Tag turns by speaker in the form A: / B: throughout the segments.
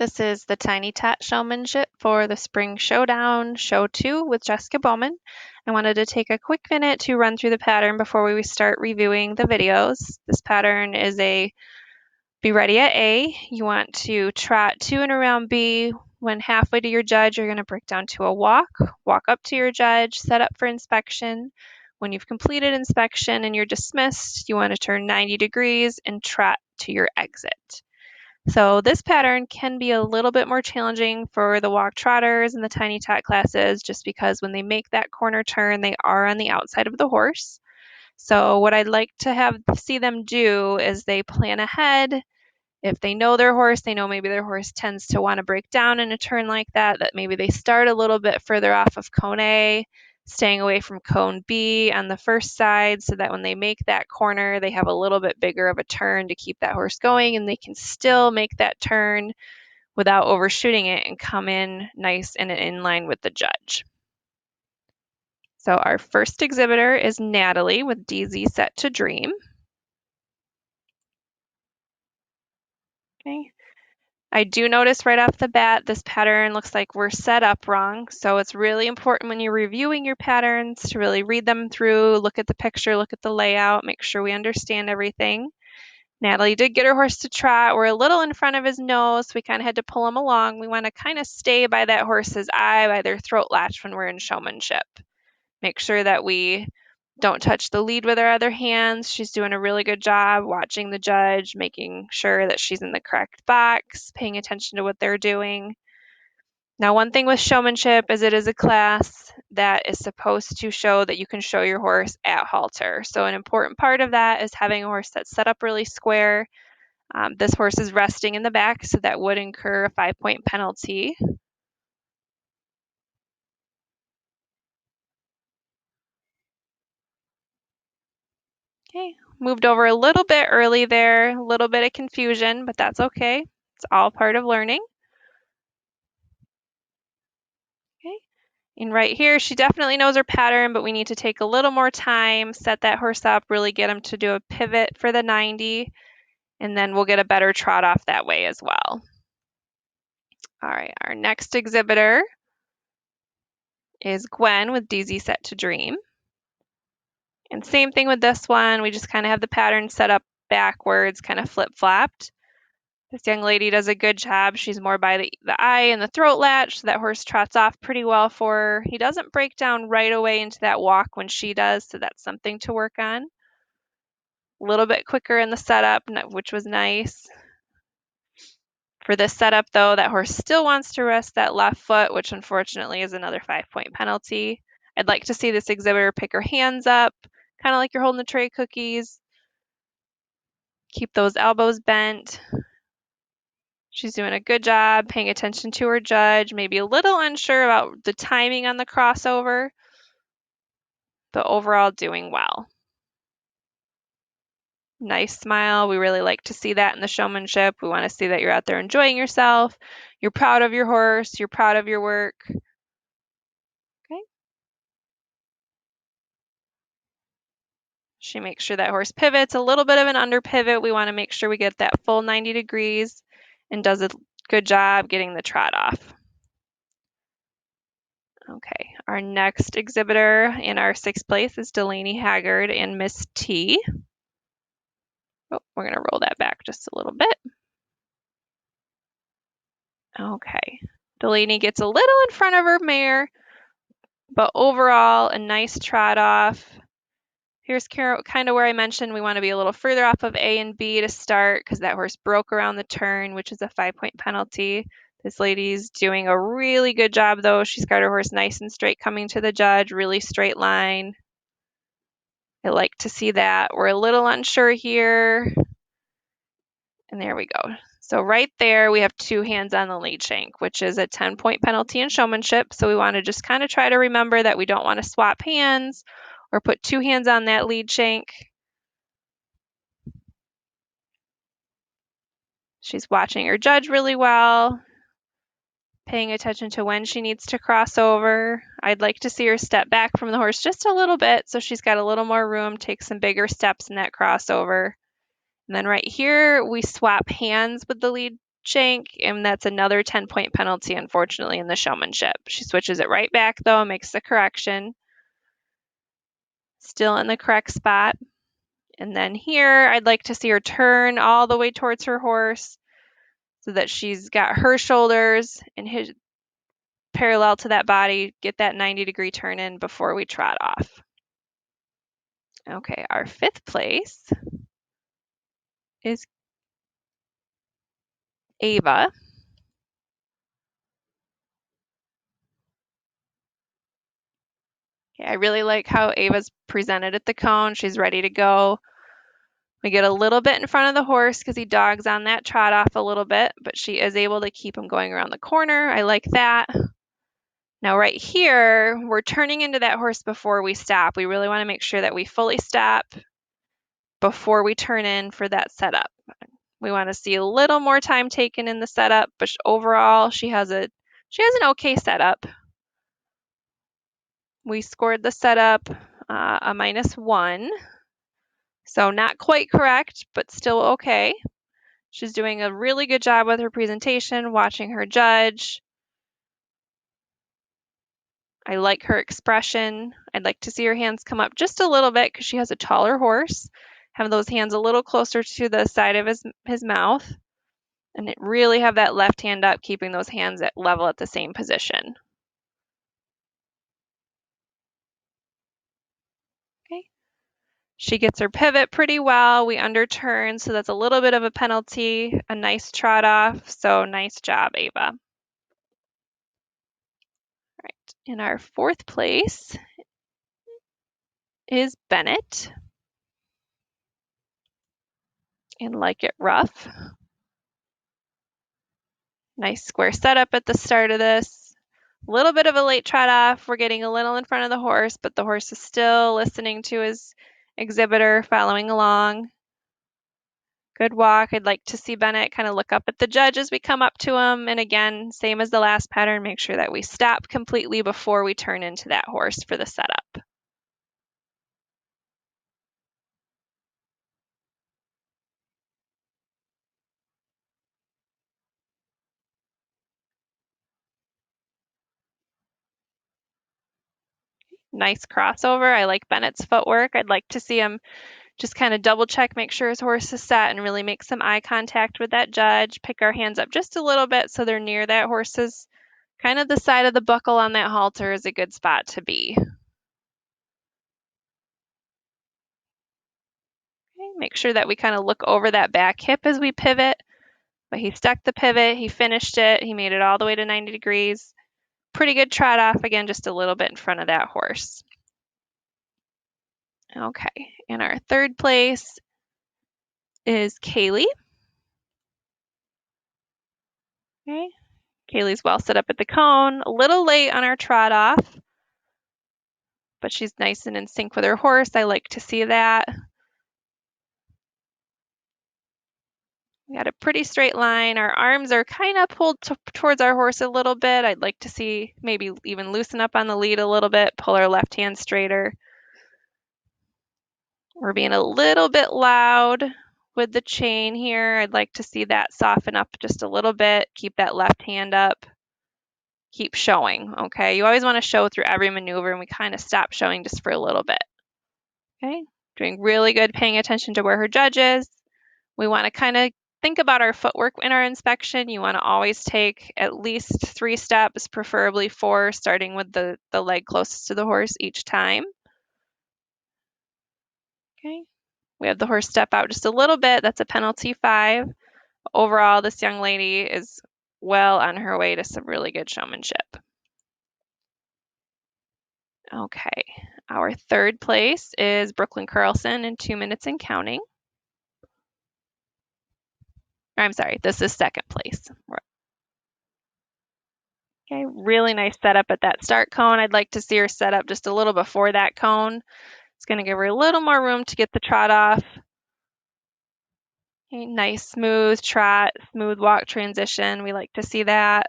A: This is the Tiny Tot Showmanship for the Spring Showdown Show 2 with Jessica Bowman. I wanted to take a quick minute to run through the pattern before we start reviewing the videos. This pattern is a be ready at A. You want to trot to and around B. When halfway to your judge, you're going to break down to a walk up to your judge, set up for inspection. When you've completed inspection and you're dismissed, you want to turn 90 degrees and trot to your exit. So this pattern can be a little bit more challenging for the walk trotters and the tiny tot classes just because when they make that corner turn, they are on the outside of the horse. So what I'd like to see them do is they plan ahead. If they know their horse, they know maybe their horse tends to want to break down in a turn like that maybe they start a little bit further off of cone A, staying away from cone B on the first side so that when they make that corner, they have a little bit bigger of a turn to keep that horse going and they can still make that turn without overshooting it and come in nice and in line with the judge. So our first exhibitor is Natalie with DZ set to dream. Okay. I do notice right off the bat, this pattern looks like we're set up wrong. So it's really important when you're reviewing your patterns to really read them through, look at the picture, look at the layout, make sure we understand everything. Natalie did get her horse to trot. We're a little in front of his nose, so we kind of had to pull him along. We want to kind of stay by that horse's eye, by their throat latch when we're in showmanship. Make sure that we don't touch the lead with our other hands. She's doing a really good job watching the judge, making sure that she's in the correct box, paying attention to what they're doing. Now, one thing with showmanship is it is a class that is supposed to show that you can show your horse at halter. So an important part of that is having a horse that's set up really square. This horse is resting in the back, so that would incur a 5-point penalty. Okay, moved over a little bit early there, a little bit of confusion, but that's okay. It's all part of learning. Okay, and right here, she definitely knows her pattern, but we need to take a little more time, set that horse up, really get him to do a pivot for the 90, and then we'll get a better trot off that way as well. All right, our next exhibitor is Gwen with DZ set to dream. And same thing with this one, we just kind of have the pattern set up backwards, kind of flip-flopped. This young lady does a good job. She's more by the eye and the throat latch, so that horse trots off pretty well for her. He doesn't break down right away into that walk when she does, so that's something to work on. A little bit quicker in the setup, which was nice. For this setup, though, that horse still wants to rest that left foot, which unfortunately is another 5-point penalty. I'd like to see this exhibitor pick her hands up, kind of like you're holding the tray cookies. Keep those elbows bent. She's doing a good job paying attention to her judge, maybe a little unsure about the timing on the crossover, but overall doing well. Nice smile. We really like to see that in the showmanship. We want to see that you're out there enjoying yourself. You're proud of your horse. You're proud of your work. Okay. She makes sure that horse pivots, a little bit of an under pivot. We want to make sure we get that full 90 degrees and does a good job getting the trot off. Okay, our next exhibitor in our 6th place is Delaney Haggard and Miss T. Oh, we're going to roll that back just a little bit. Okay, Delaney gets a little in front of her mare, but overall a nice trot off. Here's kind of where I mentioned we want to be a little further off of A and B to start because that horse broke around the turn, which is a 5-point penalty. This lady's doing a really good job, though. She's got her horse nice and straight coming to the judge, really straight line. I like to see that. We're a little unsure here. And there we go. So right there, we have 2 hands on the lead shank, which is a 10-point penalty in showmanship. So we want to just kind of try to remember that we don't want to swap hands or put 2 hands on that lead shank. She's watching her judge really well, paying attention to when she needs to cross over. I'd like to see her step back from the horse just a little bit so she's got a little more room, take some bigger steps in that crossover. And then right here, we swap hands with the lead shank, and that's another 10-point penalty, unfortunately, in the showmanship. She switches it right back, though, makes the correction. Still in the correct spot. And then here, I'd like to see her turn all the way towards her horse so that she's got her shoulders and his parallel to that body, get that 90-degree turn in before we trot off. Okay, our 5th place is Ava. Okay, I really like how Ava's presented at the cone. She's ready to go. We get a little bit in front of the horse because he dogs on that trot off a little bit, but she is able to keep him going around the corner. I like that. Now right here, we're turning into that horse before we stop. We really want to make sure that we fully stop before we turn in for that setup. We want to see a little more time taken in the setup, but overall she has an okay setup. We scored the setup a -1, so not quite correct, but still okay. She's doing a really good job with her presentation, watching her judge. I like her expression. I'd like to see her hands come up just a little bit because she has a taller horse. Have those hands a little closer to the side of his mouth. And really have that left hand up, keeping those hands at level at the same position. Okay. She gets her pivot pretty well. We underturn, so that's a little bit of a penalty. A nice trot off, so nice job, Ava. All right, in our 4th place is Bennett. And Like It Rough. Nice square setup at the start of this. A little bit of a late trot off. We're getting a little in front of the horse, but the horse is still listening to his exhibitor, following along. Good walk. I'd like to see Bennett kind of look up at the judge as we come up to him. And again, same as the last pattern, make sure that we stop completely before we turn into that horse for the setup. Nice crossover. I like Bennett's footwork. I'd like to see him just kind of double check, make sure his horse is set, and really make some eye contact with that judge. Pick our hands up just a little bit so they're near that horse's, kind of the side of the buckle on that halter is a good spot to be. Okay, make sure that we kind of look over that back hip as we pivot. But he stuck the pivot, he finished it, he made it all the way to 90 degrees. Pretty good trot off, again, just a little bit in front of that horse. Okay, in our 3rd place is Kaylee. Okay, Kaylee's well set up at the cone, a little late on our trot off, but she's nice and in sync with her horse. I like to see that. We got a pretty straight line. Our arms are kind of pulled towards our horse a little bit. I'd like to see maybe even loosen up on the lead a little bit, pull our left hand straighter. We're being a little bit loud with the chain here. I'd like to see that soften up just a little bit. Keep that left hand up. Keep showing, okay? You always want to show through every maneuver, and we kind of stop showing just for a little bit. Okay, doing really good, paying attention to where her judge is. We want to kind of think about our footwork in our inspection. You want to always take at least 3 steps, preferably 4, starting with the leg closest to the horse each time. Okay, we have the horse step out just a little bit. That's a penalty 5. Overall, this young lady is well on her way to some really good showmanship. Okay, our 3rd place is Brooklyn Carlson in 2 minutes and counting. I'm sorry, this is 2nd place. Okay, really nice setup at that start cone. I'd like to see her set up just a little before that cone. It's going to give her a little more room to get the trot off. Okay, nice smooth trot, smooth walk transition. We like to see that.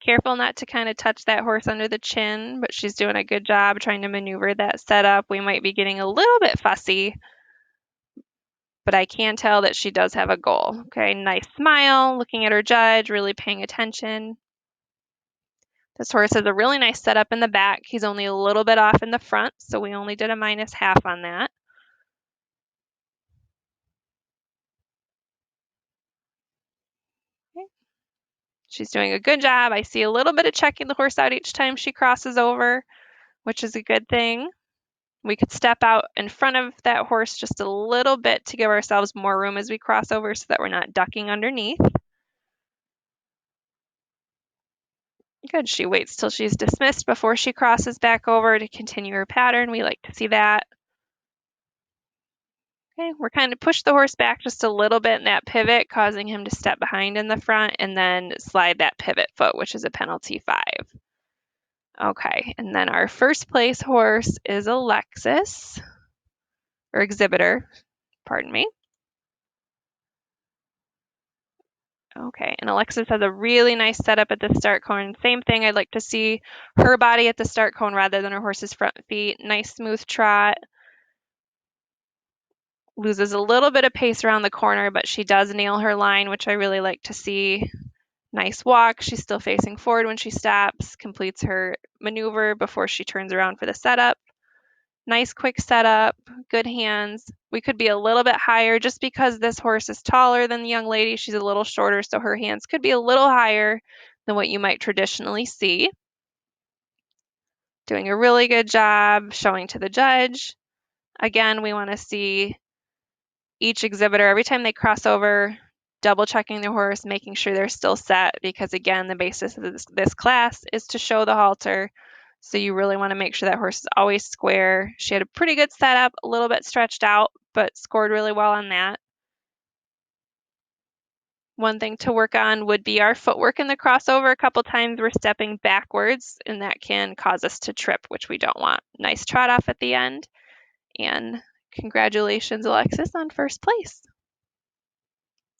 A: Careful not to kind of touch that horse under the chin, but she's doing a good job trying to maneuver that setup. We might be getting a little bit fussy, but I can tell that she does have a goal. Okay, nice smile, looking at her judge, really paying attention. This horse has a really nice setup in the back. He's only a little bit off in the front, so we only did a -1/2 on that. Okay. She's doing a good job. I see a little bit of checking the horse out each time she crosses over, which is a good thing. We could step out in front of that horse just a little bit to give ourselves more room as we cross over so that we're not ducking underneath. Good. She waits till she's dismissed before she crosses back over to continue her pattern. We like to see that. Okay, we're kind of push the horse back just a little bit in that pivot, causing him to step behind in the front and then slide that pivot foot, which is a penalty 5. Okay, and then our first place horse is Alexis, or exhibitor, pardon me. Okay, and Alexis has a really nice setup at the start cone. Same thing, I'd like to see her body at the start cone rather than her horse's front feet. Nice smooth trot. Loses a little bit of pace around the corner, but she does nail her line, which I really like to see. Nice walk. She's still facing forward when she stops, completes her maneuver before she turns around for the setup. Nice quick setup, good hands. We could be a little bit higher just because this horse is taller than the young lady. She's a little shorter, so her hands could be a little higher than what you might traditionally see. Doing a really good job showing to the judge. Again, we want to see each exhibitor, every time they cross over, double checking their horse, making sure they're still set, because again, the basis of this class is to show the halter. So you really want to make sure that horse is always square. She had a pretty good setup, a little bit stretched out, but scored really well on that. One thing to work on would be our footwork in the crossover. A couple times we're stepping backwards, and that can cause us to trip, which we don't want. Nice trot off at the end, and congratulations, Alexis, on first place.